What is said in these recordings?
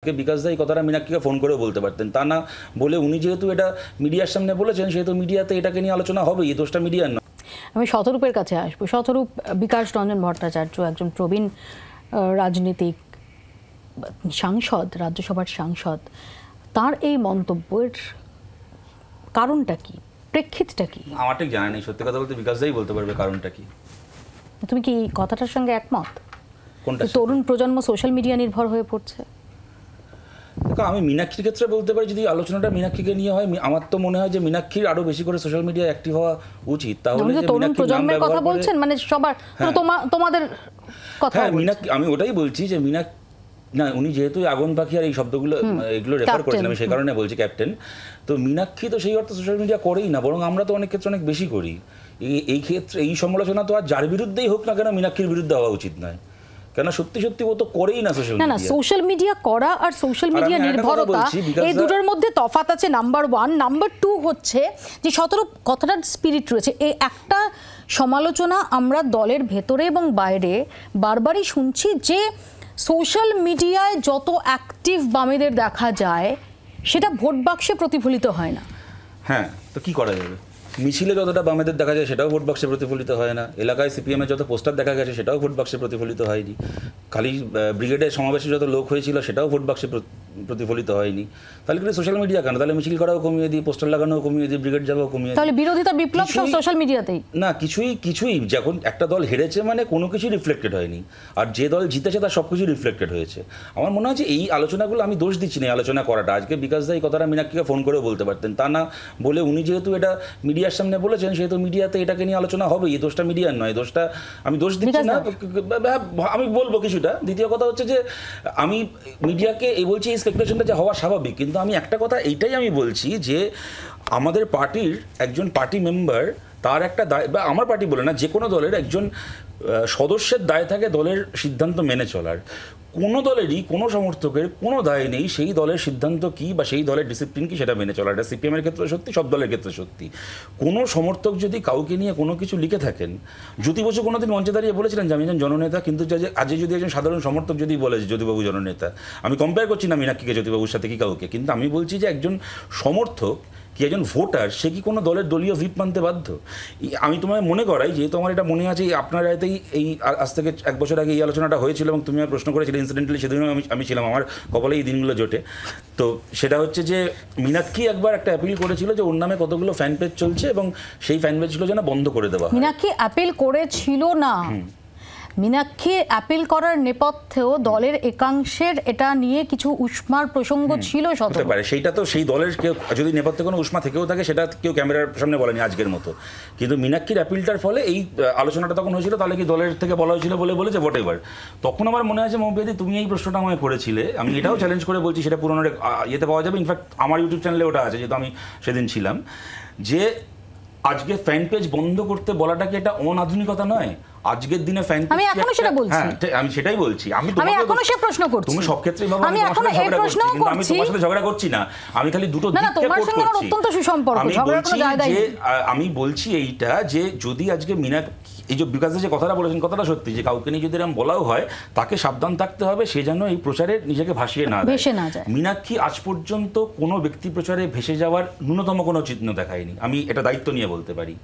বিকাশ দা এই কথাটা মীনাক্ষীকে ফোন করে বলতে পারতেন, তা না বলে উনি যেহেতু এটা মিডিয়ার সামনে বলেছেন সেহেতু মিডিয়াতে এটাকে নিয়ে আলোচনা হবে, এই দোষটা মিডিয়ার না। আমি শতরূপের কাছে আসবো। শতরূপ, বিকাশ রঞ্জন ভট্টাচার্য একজন প্রবীণ রাজনীতিক, সাংসদ, রাজ্যসভার সাংসদ, তার এই মন্তব্যের কারণটা কি, প্রেক্ষিতটা কি? আমার ঠিক জানা নেই, সত্যি কথা বলতে বিকাশ দাই বলতে পারবে কারণটা কি। তুমি কি কথাটার সঙ্গে একমত? কোনটা? তরুণ প্রজন্ম সোশ্যাল মিডিয়া নির্ভর হয়ে পড়ছে। আমি মীনাক্ষীর ক্ষেত্রে বলতে পারি, যদি আলোচনাটা মীনাক্ষীকে নিয়ে হয়, আমার তো মনে হয় যে মীনাক্ষীর আরো বেশি করে সোশ্যাল মিডিয়ায় অ্যাক্টিভ হওয়া উচিত। তাহলে যে তরুণ প্রজন্মের কথা বলছেন, মানে সবার, তোমাদের কথা। হ্যাঁ, মীনাক্ষী, আমি ওটাই বলছি যে মীনাক্ষী না, উনি যেহেতু আগুন পাখি আর এই শব্দগুলো এগুলো রেফার করেছেন, আমি সেই কারণে বলছি ক্যাপ্টেন। তো মীনাক্ষী তো সেই অর্থে সোশ্যাল মিডিয়া করেই না, বরং আমরা তো অনেক ক্ষেত্রে অনেক বেশি করি। এই ক্ষেত্রে এই সমালোচনা তো আর যার বিরুদ্ধেই হোক না কেন মীনাক্ষীর বিরুদ্ধে হওয়া উচিত নয়, কেন সত্যি সত্যি ও তো করেই না সোশ্যাল মিডিয়া। না, সোশ্যাল মিডিয়া করা আর সোশ্যাল মিডিয়া নির্ভরতা, এই দুটোর মধ্যে তফাৎ আছে। নাম্বার 1, নাম্বার 2 হচ্ছে যে শতরূপ কথাটার স্পিরিট রয়েছে। এই একটা সমালোচনা আমরা দলের ভেতরে এবং বাইরে বারবারই শুনছি যে সোশ্যাল মিডিয়ায় যত অ্যাক্টিভ বামেদের দেখা যায় সেটা ভোট বাক্সে প্রতিফলিত হয় না। হ্যাঁ, তো কি করা যাবে? মিছিলে যতটা বামেদের দেখা যায় সেটাও ভোট বাক্সে প্রতিফলিত হয় না। এলাকায় সিপিএমের যত পোস্টার দেখা গেছে সেটাও ভোট বাক্সে প্রতিফলিত হয়নি। খালি ব্রিগেডের সমাবেশে যত লোক হয়েছিল সেটাও ভোট বাক্সে প্রতিফলিত হয়নি। তাহলে কিন্তু সোশ্যাল মিডিয়া কেন? তাহলে মিছিল করাও কমিয়ে দিই, পোস্টার লাগানোও কমিয়ে দিই, ব্রিগেড যাওয়াও কমিয়ে দিই। তাহলে বিরোধিতা বিপ্লব সব সোশ্যাল মিডিয়াতেই না, কিছুই যখন একটা দল হেরেছে মানে কোনো কিছুই রিফ্লেক্টেড হয়নি, আর যে দল জিতেছে তার সব কিছু রিফ্লেক্টেড হয়েছে। আমার মনে হয় যে এই আলোচনাগুলো, আমি দোষ দিচ্ছি না এই আলোচনা করাটা, আজকে বিকাশ দা এই কথাটা মীনাক্ষীকে ফোন করে বলতে পারতেন, তা না বলে উনি যেহেতু এটা মিডিয়ার সামনে বলেছেন সেহেতু মিডিয়াতে এটাকে নিয়ে আলোচনা হবে, এই দোষটা মিডিয়ার নয়। দোষটা আমি দোষ দিচ্ছি না, আমি বলবো কিছুটা। দ্বিতীয় কথা হচ্ছে যে আমি মিডিয়াকে এই বলছি এই স্পেকুলেশনটা যে হওয়া স্বাভাবিক, কিন্তু আমি একটা কথা এইটাই আমি বলছি যে আমাদের পার্টির একজন পার্টি মেম্বার, তার একটা দায়, বা আমার পার্টি বলে না, যে কোনো দলের একজন সদস্যের দায় থাকে দলের সিদ্ধান্ত মেনে চলার। কোনো দলেরই কোনো সমর্থকের কোনো দায় নেই সেই দলের সিদ্ধান্ত কী বা সেই দলের ডিসিপ্লিন কি সেটা মেনে চলার। এটা সিপিএমের ক্ষেত্রে সত্যি, সব দলের ক্ষেত্রে সত্যি। কোনো সমর্থক যদি কাউকে নিয়ে কোনো কিছু লিখে থাকেন, জ্যোতি বসু কোনোদিন মঞ্চে দাঁড়িয়ে বলেছিলেন যে আমি একজন জননেতা, কিন্তু আজ যদি একজন সাধারণ সমর্থক যদি বলে যে জ্যোতিবাবু জননেতা, আমি কম্পেয়ার করছি না মীনাক্ষীকে জ্যোতিবাবুর সাথে কি কাউকে, কিন্তু আমি বলছি যে একজন সমর্থক কি একজন ভোটার, সে কি কোনো দলের দলীয় হুইপ মানতে বাধ্য? আমি তোমায় মনে করাই, যেহেতু আমার এটা মনে আছে, আপনার রায়তেই এই আজ থেকে 1 বছর আগে এই আলোচনাটা হয়েছিল এবং তুমি আমার প্রশ্ন করেছিলে, ইনসিডেন্টালি সেদিনও আমি ছিলাম, আমার কপালে এই দিনগুলো জোটে। তো সেটা হচ্ছে যে মীনাক্ষী একবার একটা অ্যাপিল করেছিল যে ওর নামে কতগুলো ফ্যান পেজ চলছে এবং সেই ফ্যান পেজগুলো যেন বন্ধ করে দেওয়া হয়। মীনাক্ষী অ্যাপিল করেছিল না, মীনাক্ষীর অ্যাপিল করার নেপথ্যেও দলের একাংশের এটা নিয়ে কিছু উষ্মার প্রসঙ্গ ছিল। হতে পারে সেইটা তো সেই দলের কেউ যদি নেপথ্যে কোনো উষ্মা থেকেও থাকে সেটা কেউ ক্যামেরার সামনে বলেনি আজকের মতো, কিন্তু মীনাক্ষীর অ্যাপিলটার ফলে এই আলোচনাটা তখন হয়েছিল। তাহলে কি দলের থেকে বলা হয়েছিল বলে বলেছে হোয়াট এভার। তখন আমার মনে আছে মৌপিয়াদি, তুমি এই প্রশ্নটা আমায় করেছিলে, আমি এটাও চ্যালেঞ্জ করে বলছি, সেটা পুরোনো ইয়েতে পাওয়া যাবে, ইনফ্যাক্ট আমার ইউটিউব চ্যানেলে ওটা আছে, যেহেতু আমি সেদিন ছিলাম, যে আজকে ফ্যান পেজ বন্ধ করতে বলাটা কি এটা অনাধুনিকতা নয়? আজকের দিনে ফ্যান পেজ, আমি এখনো সেটা বলছি, আমি সেটাই বলছি, আমি এখনো সে প্রশ্ন করছি। তুমি সব ক্ষেত্রেই ভাবো আমি তোমার সাথে ঝগড়া করছি, কিন্তু আমি তোমার সাথে ঝগড়া করছি না, আমি খালি দুটো দিককে কোট করছি। অত্যন্ত সুসম্পর্ক, ঝগড়ার কোনো জায়গা নেই। আমি বলছি এইটা যে যদি আজকে এই যে বিকাশ যে কথাটা বলেছেন, কথাটা সত্যি, যে কাউকে নিয়ে যদি এরকম বলাও হয় তাকে সাবধান থাকতে হবে, সে যেন এই প্রচারে নিজেকে ভাসিয়ে না যায়। মীনাক্ষী আজ পর্যন্ত কোনো ব্যক্তি প্রচারে ভেসে যাওয়ার ন্যূনতম কোনো চিহ্ন দেখায়নি, আমি এটা দায়িত্ব নিয়ে বলতে পারি।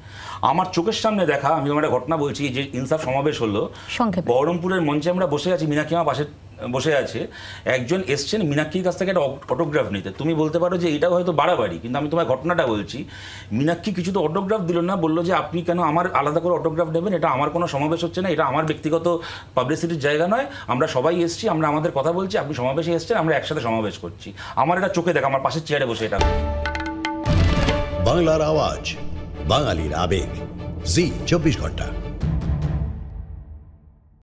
আমার চোখের সামনে দেখা, আমি আমার একটা ঘটনা বলছি, যে ইনসাফ সমাবেশ হলো বহরমপুরের মঞ্চে, আমরা বসে আছি, মীনাক্ষী আমার পাশে বসে আছে, একজন এসছেন মীনাক্ষীর কাছ থেকে একটা অটোগ্রাফ নিতে। তুমি বলতে পারো যে এটাও হয়তো বাড়াবাড়ি, কিন্তু আমি তোমার ঘটনাটা বলছি। মীনাক্ষী কিছু তো অটোগ্রাফ দিল না, বললো যে আপনি কেন আমার আলাদা করে অটোগ্রাফ নেবেন, এটা আমার কোনো সমাবেশ হচ্ছে না, এটা আমার ব্যক্তিগত পাবলিসিটির জায়গা নয়, আমরা সবাই এসছি, আমরা আমাদের কথা বলছি, আপনি সমাবেশে এসছেন, আমরা একসাথে সমাবেশ করছি। আমার এটা চোখে দেখা, আমার পাশের চেয়ারে বসে এটা। বাংলার আওয়াজ, বাঙালির আবেগ, জি 24 ঘন্টা।